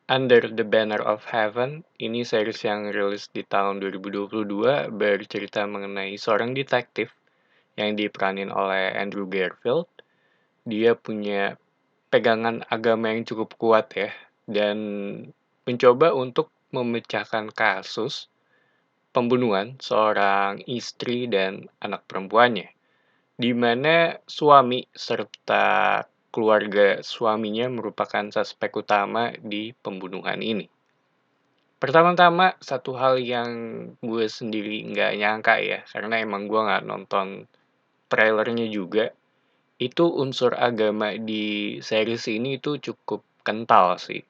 Under the Banner of Heaven, ini series yang rilis di tahun 2022 bercerita mengenai seorang detektif yang diperanin oleh Andrew Garfield. Dia punya pegangan agama yang cukup kuat ya, dan mencoba untuk memecahkan kasus pembunuhan seorang istri dan anak perempuannya, di mana suami serta keluarga suaminya merupakan suspek utama di pembunuhan ini. Pertama-tama, satu hal yang gue sendiri nggak nyangka ya, karena emang gue nggak nonton trailernya juga, itu unsur agama di series ini itu cukup kental sih.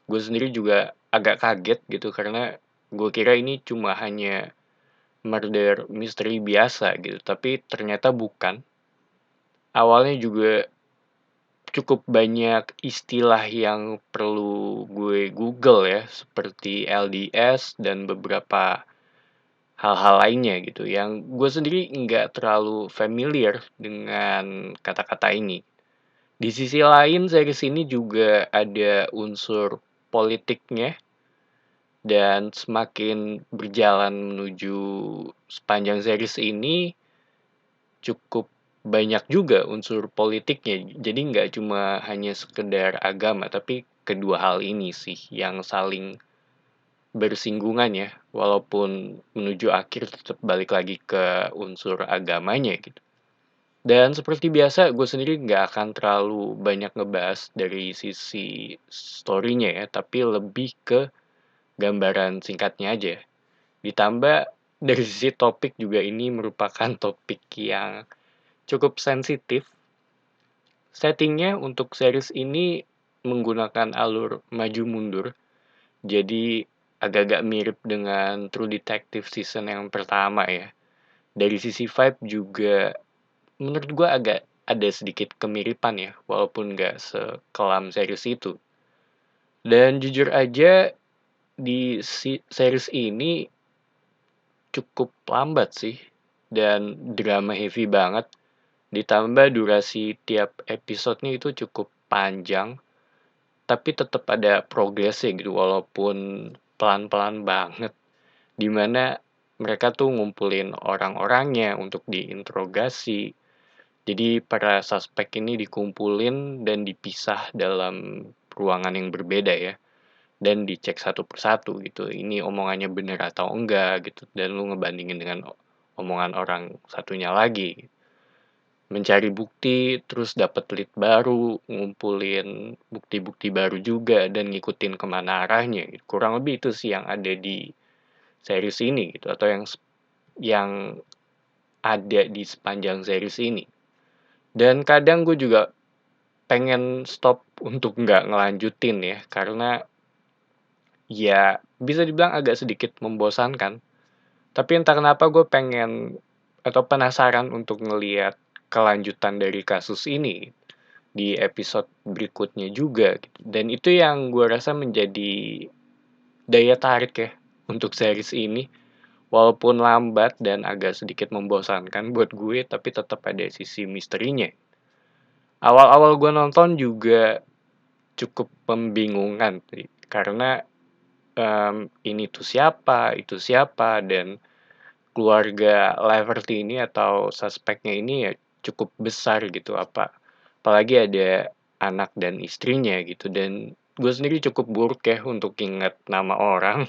Gue sendiri juga agak kaget gitu, karena gue kira ini cuma hanya murder mystery biasa gitu, tapi ternyata bukan. Awalnya juga cukup banyak istilah yang perlu gue Google ya, seperti LDS dan beberapa hal-hal lainnya gitu, yang gue sendiri nggak terlalu familiar dengan kata-kata ini. Di sisi lain, series ini juga ada unsur politiknya, dan semakin berjalan menuju sepanjang series ini, cukup banyak juga unsur politiknya. Jadi nggak cuma hanya sekedar agama, tapi kedua hal ini sih yang saling bersinggungan ya. Walaupun menuju akhir tetap balik lagi ke unsur agamanya gitu. Dan seperti biasa, gue sendiri nggak akan terlalu banyak ngebahas dari sisi story-nya ya, tapi lebih ke gambaran singkatnya aja. Ditambah dari sisi topik juga, ini merupakan topik yang cukup sensitif. Settingnya untuk series ini menggunakan alur maju mundur, jadi agak-agak mirip dengan True Detective season yang pertama ya. Dari sisi vibe juga menurut gue agak ada sedikit kemiripan ya, walaupun nggak sekelam series itu. Dan jujur aja, di series ini cukup lambat sih, dan drama heavy banget. Ditambah durasi tiap episodenya itu cukup panjang, tapi tetap ada progresnya gitu, walaupun pelan-pelan banget. Dimana mereka tuh ngumpulin orang-orangnya untuk diinterogasi. Jadi para suspek ini dikumpulin dan dipisah dalam ruangan yang berbeda ya. Dan dicek satu persatu gitu. Ini omongannya bener atau enggak gitu. Dan lu ngebandingin dengan omongan orang satunya lagi. Mencari bukti, terus dapet lead baru, ngumpulin bukti-bukti baru juga, dan ngikutin kemana arahnya. Kurang lebih itu sih yang ada di series ini gitu, atau yang ada di sepanjang series ini. Dan kadang gue juga pengen stop untuk nggak ngelanjutin ya, karena ya bisa dibilang agak sedikit membosankan. Tapi entah kenapa gue pengen atau penasaran untuk ngeliat kelanjutan dari kasus ini di episode berikutnya juga gitu. Dan itu yang gue rasa menjadi daya tarik ya untuk series ini. Walaupun lambat dan agak sedikit membosankan buat gue, tapi tetap ada sisi misterinya. Awal-awal gue nonton juga cukup membingungkan sih, karena ini tuh siapa, itu siapa, dan keluarga Leverty ini atau suspeknya ini ya cukup besar gitu, apalagi ada anak dan istrinya gitu, dan gue sendiri cukup buruk ya untuk ingat nama orang.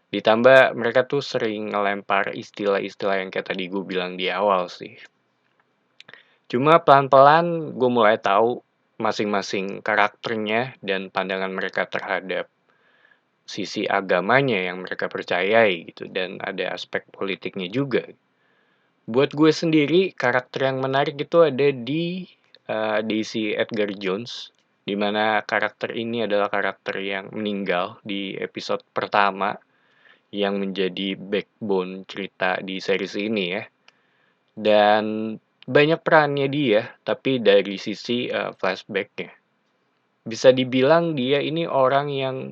Ditambah mereka tuh sering ngelempar istilah-istilah yang kayak tadi gue bilang di awal sih. Cuma pelan-pelan gue mulai tahu masing-masing karakternya dan pandangan mereka terhadap sisi agamanya yang mereka percayai gitu, dan ada aspek politiknya juga. Buat gue sendiri, karakter yang menarik itu ada di Daisy Edgar Jones, di mana karakter ini adalah karakter yang meninggal di episode pertama, yang menjadi backbone cerita di series ini ya. Dan banyak perannya dia, tapi dari sisi flashbacknya. Bisa dibilang dia ini orang yang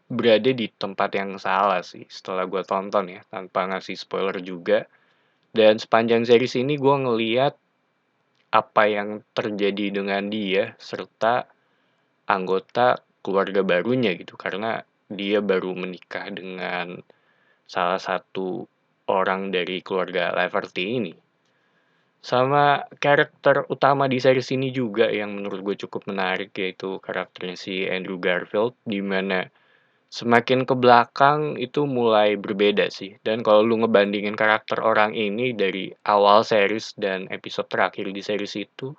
berada di tempat yang salah sih, setelah gue tonton ya, tanpa ngasih spoiler juga. Dan sepanjang series ini gue ngeliat apa yang terjadi dengan dia, serta anggota keluarga barunya gitu, karena dia baru menikah dengan salah satu orang dari keluarga Laverty ini. Sama karakter utama di series ini juga yang menurut gue cukup menarik, yaitu karakternya si Andrew Garfield, di mana semakin ke belakang itu mulai berbeda sih. Dan kalau lu ngebandingin karakter orang ini dari awal series dan episode terakhir di series itu,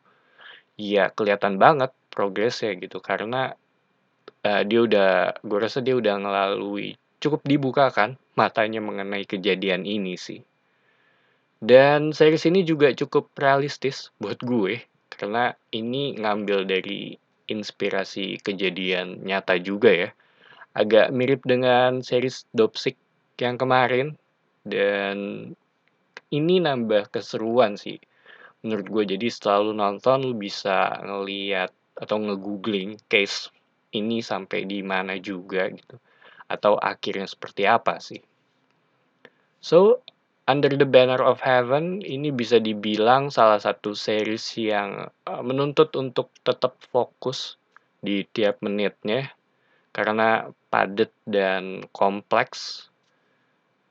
ya kelihatan banget progresnya gitu. Karena gue rasa dia udah ngelalui, cukup dibuka kan matanya mengenai kejadian ini sih. Dan series ini juga cukup realistis buat gue, karena ini ngambil dari inspirasi kejadian nyata juga ya. Agak mirip dengan series Dopsic yang kemarin, dan ini nambah keseruan sih menurut gue. Jadi setelah lu nonton, lu bisa ngeliat atau nge-googling case ini sampai di mana juga gitu, atau akhirnya seperti apa sih. So, Under the Banner of Heaven ini bisa dibilang salah satu series yang menuntut untuk tetap fokus di tiap menitnya, karena padat dan kompleks,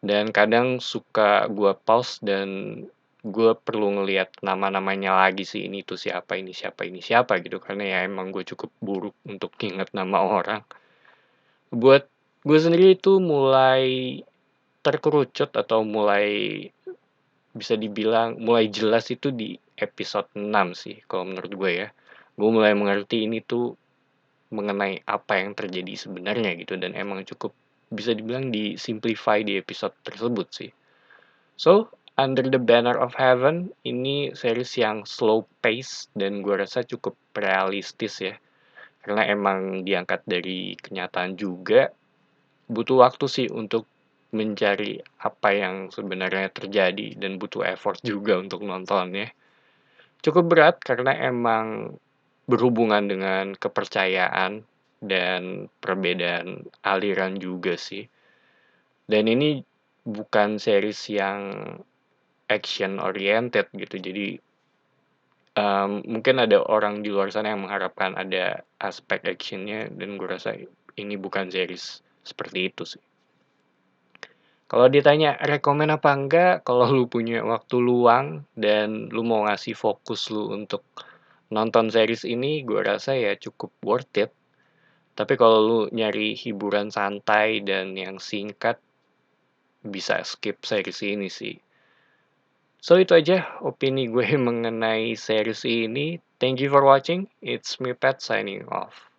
dan kadang suka gue pause dan gue perlu ngelihat nama-namanya lagi sih, ini tuh siapa, ini siapa, ini siapa gitu, karena ya emang gue cukup buruk untuk ingat nama orang. Buat gue sendiri itu mulai terkerucut atau mulai bisa dibilang mulai jelas itu di episode 6 sih kalau menurut gue ya. Gue mulai mengerti ini tuh mengenai apa yang terjadi sebenarnya gitu, dan emang cukup bisa dibilang di-simplify di episode tersebut sih. So, Under the Banner of Heaven ini series yang slow pace dan gue rasa cukup realistis ya. Karena emang diangkat dari kenyataan juga, butuh waktu sih untuk mencari apa yang sebenarnya terjadi, dan butuh effort juga untuk nontonnya. Cukup berat karena emang berhubungan dengan kepercayaan dan perbedaan aliran juga sih. Dan ini bukan series yang action oriented gitu. Jadi mungkin ada orang di luar sana yang mengharapkan ada aspek actionnya, dan gue rasa ini bukan series seperti itu sih. Kalau ditanya rekomen apa enggak, kalau lu punya waktu luang dan lu mau ngasih fokus lu untuk nonton series ini, gue rasa ya cukup worth it. Tapi kalau lu nyari hiburan santai dan yang singkat, bisa skip series ini sih. So itu aja opini gue mengenai series ini. Thank you for watching. It's me Pat signing off.